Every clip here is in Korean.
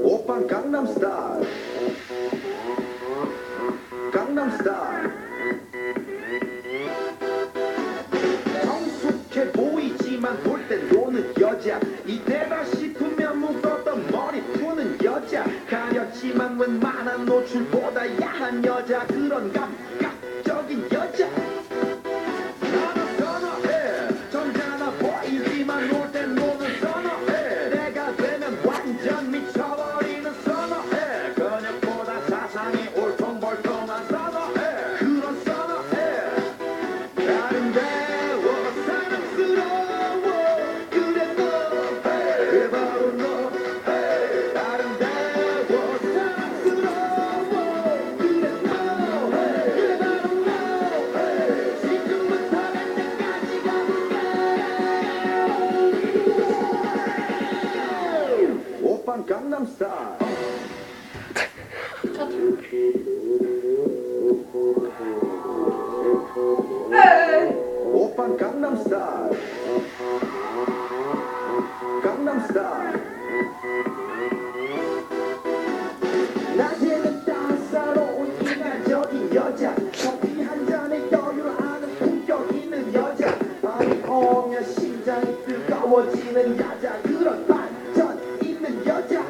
오빤 강남스타일 강남스타일 성숙해 보이지만 볼 땐 노는 여자 이때다 싶으면 묶었던 머리 푸는 여자 가렸지만 웬만한 노출보다 야한 여자 그런 감각적인 여자 나는 선호해 점잖아 보이지만 놀 땐 노는 선호해 내가 되면 완전 미쳐버리는 선호해 근육보다 사상이 울퉁불퉁한 선호해 그런 선호해 아름다워 사랑스러워 그래 너 그래 바로 너 아름다워 사랑스러워 그래 너 그래 바로 너 지금부터 갈 때까지 가볼까 오빤 강남스타일 오빤 강남스타일 강남스타일 낮에는 따사로운 인간적인 여자 커피 한 잔에 여유를 아는 품격 있는 여자 밤이 오면 심장이 뜨거워지는 여자 그런 반전 있는 여자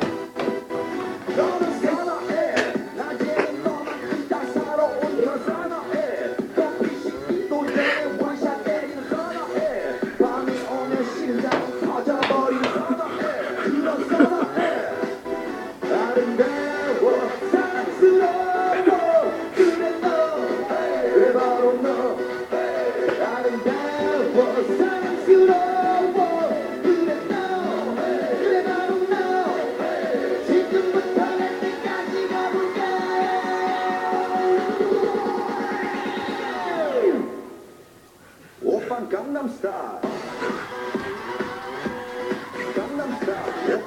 너는 선호해 낮에는 너만큼 따사로운 그런 선호해 커피 식기도 전에 원샷 때리는 선호해 밤이 오면 심장이 터져버리는 선호해 그런 선호해 아름다워 사랑스러워 그래 너 그래 바로 너 아름다워 사랑스러워 그래 너 그래 바로 너 지금부터 갈 때까지 가볼까 오빤 강남스타일 강남스타일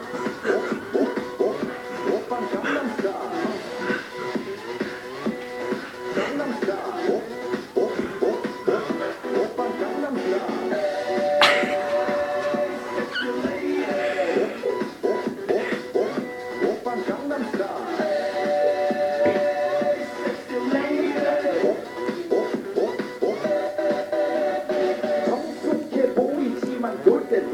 오빤 강남스타일 강남스타일 오빤 강남스타일 오빤 강남스타일 성숙해 보이지만 놀 땐